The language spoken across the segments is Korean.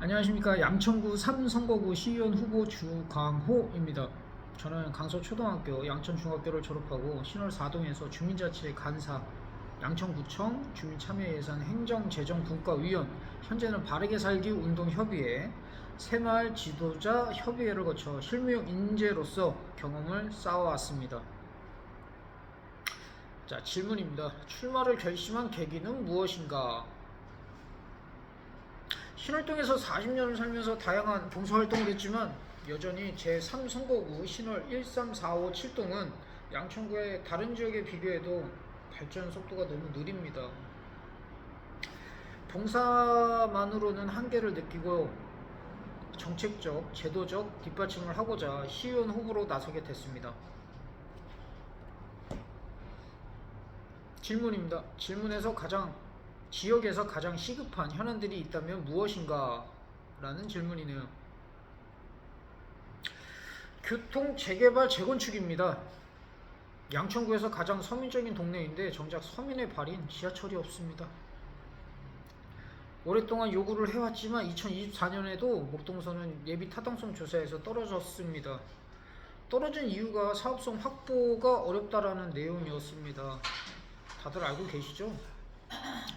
안녕하십니까. 양천구 3선거구 시의원 후보 주광호입니다. 저는 강서초등학교 양천중학교를 졸업하고 신월 4동에서 주민자치 간사, 양천구청 주민참여예산 행정재정분과위원, 현재는 바르게 살기 운동협의회, 새마을 지도자 협의회를 거쳐 실무용 인재로서 경험을 쌓아왔습니다. 자, 질문입니다. 출마를 결심한 계기는 무엇인가? 신월동에서 40년을 살면서 다양한 봉사활동을 했지만 여전히 제3선거구 신월 1, 3, 4, 5, 7동은 양천구의 다른 지역에 비교해도 발전 속도가 너무 느립니다. 봉사만으로는 한계를 느끼고 정책적, 제도적 뒷받침을 하고자 시의원 후보로 나서게 됐습니다. 질문입니다. 지역에서 가장 시급한 현안들이 있다면 무엇인가? 라는 질문이네요. 교통 재개발 재건축입니다. 양천구에서 가장 서민적인 동네인데 정작 서민의 발인 지하철이 없습니다. 오랫동안 요구를 해왔지만 2024년에도 목동선은 예비 타당성 조사에서 떨어졌습니다. 떨어진 이유가 사업성 확보가 어렵다라는 내용이었습니다. 다들 알고 계시죠?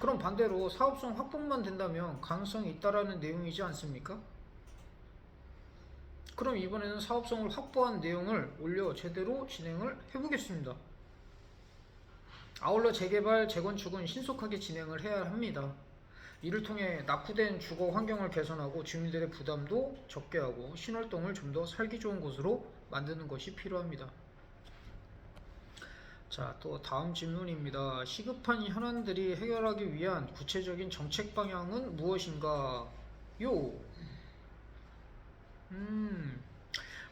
그럼 반대로 사업성 확보만 된다면 가능성이 있다라는 내용이지 않습니까? 그럼 이번에는 사업성을 확보한 내용을 올려 제대로 진행을 해보겠습니다. 아울러 재개발, 재건축은 신속하게 진행을 해야 합니다. 이를 통해 낙후된 주거 환경을 개선하고 주민들의 부담도 적게 하고 신월동을 좀 더 살기 좋은 곳으로 만드는 것이 필요합니다. 자, 또 다음 질문입니다. 시급한 현안들이 해결하기 위한 구체적인 정책 방향은 무엇인가?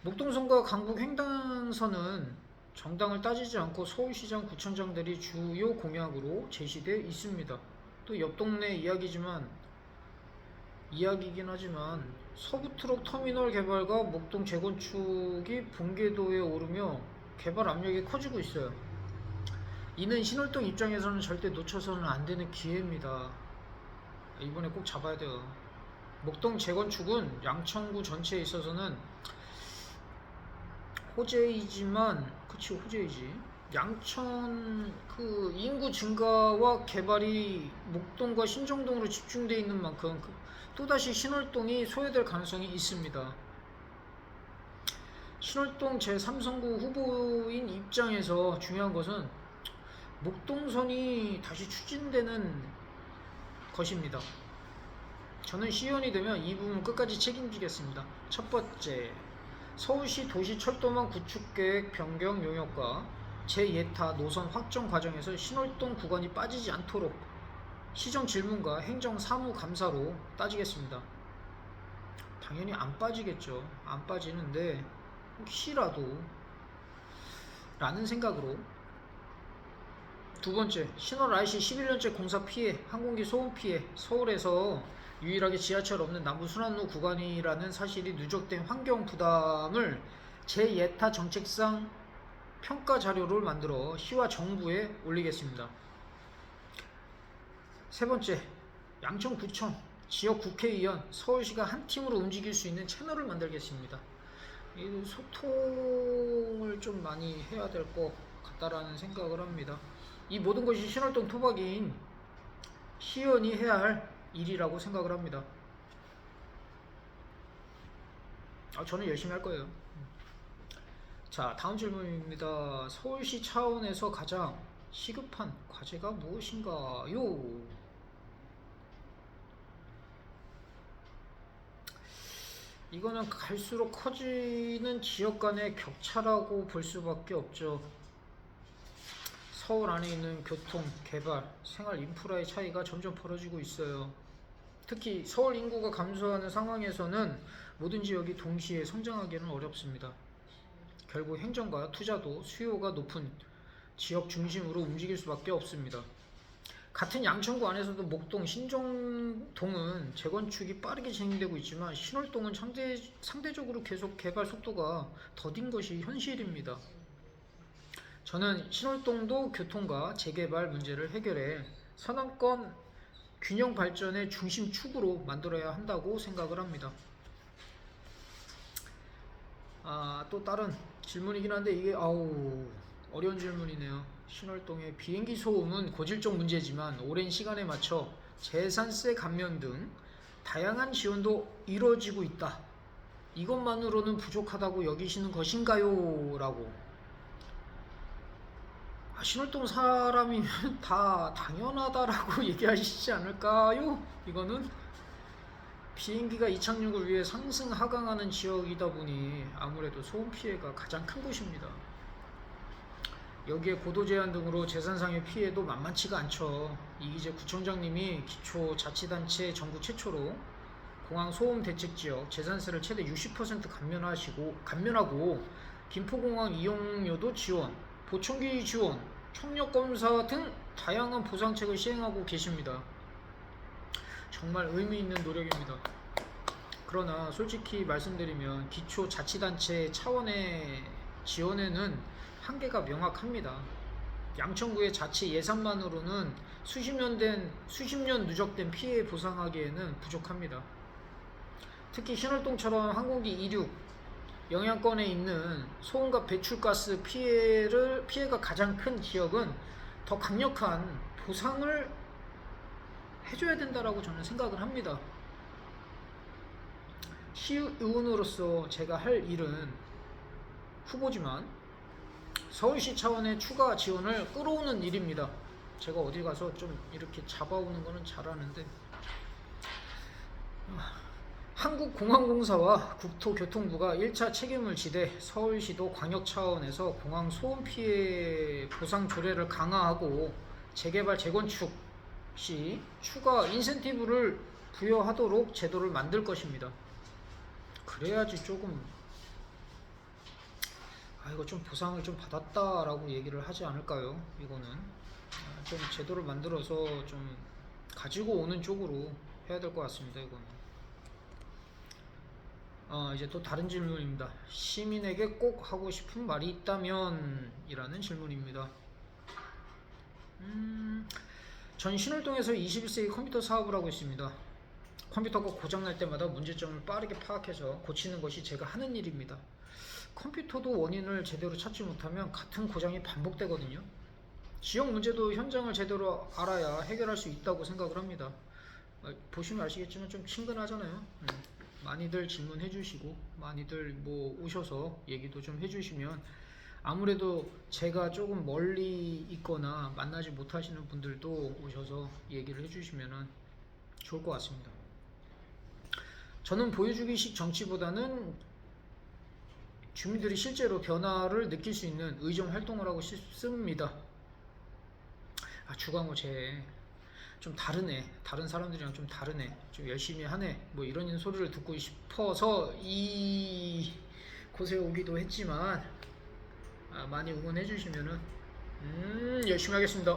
목동선과 강북 횡단선은 정당을 따지지 않고 서울시장, 구청장들이 주요 공약으로 제시되어 있습니다. 또 옆 동네 이야기이긴 하지만 서부트럭 터미널 개발과 목동 재건축이 본궤도에 오르며 개발 압력이 커지고 있어요. 이는 신월동 입장에서는 절대 놓쳐서는 안 되는 기회입니다. 이번에 꼭 잡아야 돼요. 목동 재건축은 양천구 전체에 있어서는 호재이지만, 그치, 호재이지. 양천 그 인구 증가와 개발이 목동과 신정동으로 집중되어 있는 만큼 또다시 신월동이 소외될 가능성이 있습니다. 신월동 제3선구 후보인 입장에서 중요한 것은 목동선이 다시 추진되는 것입니다. 저는 시의원이 되면 이 부분 끝까지 책임지겠습니다. 첫 번째, 서울시 도시철도망 구축계획 변경 용역과 제2타 노선 확정 과정에서 신월동 구간이 빠지지 않도록 시정 질문과 행정 사무 감사로 따지겠습니다. 당연히 안 빠지겠죠. 안 빠지는데 혹시라도 라는 생각으로. 두 번째, 신월 IC 11년째 공사 피해, 항공기 소음 피해, 서울에서 유일하게 지하철 없는 남부순환로 구간이라는 사실이 누적된 환경 부담을 제2타 정책상 평가 자료를 만들어 시와 정부에 올리겠습니다. 세 번째, 양천구청, 지역 국회의원, 서울시가 한 팀으로 움직일 수 있는 채널을 만들겠습니다. 이 소통을 좀 많이 해야 될 것 같다라는 생각을 합니다. 이 모든 것이 신월동 토박이인 시의원이 해야 할 일이라고 생각을 합니다. 저는 열심히 할 거예요. 자, 다음 질문입니다. 서울시 차원에서 가장 시급한 과제가 무엇인가요? 이거는 갈수록 커지는 지역 간의 격차라고 볼 수밖에 없죠. 서울 안에 있는 교통, 개발, 생활 인프라의 차이가 점점 벌어지고 있어요. 특히 서울 인구가 감소하는 상황에서는 모든 지역이 동시에 성장하기는 어렵습니다. 결국 행정과 투자도 수요가 높은 지역 중심으로 움직일 수밖에 없습니다. 같은 양천구 안에서도 목동, 신정동은 재건축이 빠르게 진행되고 있지만 신월동은 상대적으로 계속 개발 속도가 더딘 것이 현실입니다. 저는 신월동도 교통과 재개발 문제를 해결해 선언권 균형 발전의 중심축으로 만들어야 한다고 생각을 합니다. 또 다른 질문이긴 한데 이게 어려운 질문이네요. 신월동의 비행기 소음은 고질적 문제지만 오랜 시간에 맞춰 재산세 감면 등 다양한 지원도 이루어지고 있다. 이것만으로는 부족하다고 여기시는 것인가요? 라고. 신월동 사람이면 다 당연하다라고 얘기하시지 않을까요? 이거는 비행기가 이착륙을 위해 상승 하강하는 지역이다 보니 아무래도 소음 피해가 가장 큰 곳입니다. 여기에 고도 제한 등으로 재산상의 피해도 만만치가 않죠. 이기재 구청장님이 기초자치단체 전국 최초로 공항 소음 대책 지역 재산세를 최대 60% 감면하고 김포공항 이용료도 지원, 보청기 지원, 청력검사 등 다양한 보상책을 시행하고 계십니다. 정말 의미 있는 노력입니다. 그러나 솔직히 말씀드리면 기초자치단체 차원의 지원에는 한계가 명확합니다. 양천구의 자치 예산만으로는 수십 년 누적된 피해 보상하기에는 부족합니다. 특히 신월동처럼 항공기 이륙 영향권에 있는 소음과 배출가스 피해가 가장 큰 지역은 더 강력한 보상을 해줘야 된다라고 저는 생각을 합니다. 시의원으로서 제가 할 일은 후보지만 서울시 차원의 추가 지원을 끌어오는 일입니다. 제가 어디 가서 좀 이렇게 잡아오는 거는 잘하는데 한국공항공사와 국토교통부가 1차 책임을 지되 서울시도 광역 차원에서 공항 소음 피해 보상 조례를 강화하고 재개발 재건축 시 추가 인센티브를 부여하도록 제도를 만들 것입니다. 그래야지 조금 이거 좀 보상을 좀 받았다라고 얘기를 하지 않을까요? 이거는 좀 제도를 만들어서 좀 가지고 오는 쪽으로 해야 될 것 같습니다. 이거는 이제 또 다른 질문입니다. 시민에게 꼭 하고 싶은 말이 있다면 이라는 질문입니다. 전 신월동에서 21세기 컴퓨터 사업을 하고 있습니다. 컴퓨터가 고장날 때마다 문제점을 빠르게 파악해서 고치는 것이 제가 하는 일입니다. 컴퓨터도 원인을 제대로 찾지 못하면 같은 고장이 반복되거든요. 지역 문제도 현장을 제대로 알아야 해결할 수 있다고 생각을 합니다. 보시면 아시겠지만 좀 친근하잖아요. 많이들 질문해 주시고 많이들 오셔서 얘기도 좀 해주시면 아무래도 제가 조금 멀리 있거나 만나지 못하시는 분들도 오셔서 얘기를 해주시면 좋을 것 같습니다. 저는 보여주기식 정치보다는 주민들이 실제로 변화를 느낄 수 있는 의정 활동을 하고 싶습니다. 주광호 쟤 좀 다르네, 다른 사람들이랑 좀 다르네, 좀 열심히 하네, 이런 소리를 듣고 싶어서 이 곳에 오기도 했지만 많이 응원해 주시면은 열심히 하겠습니다.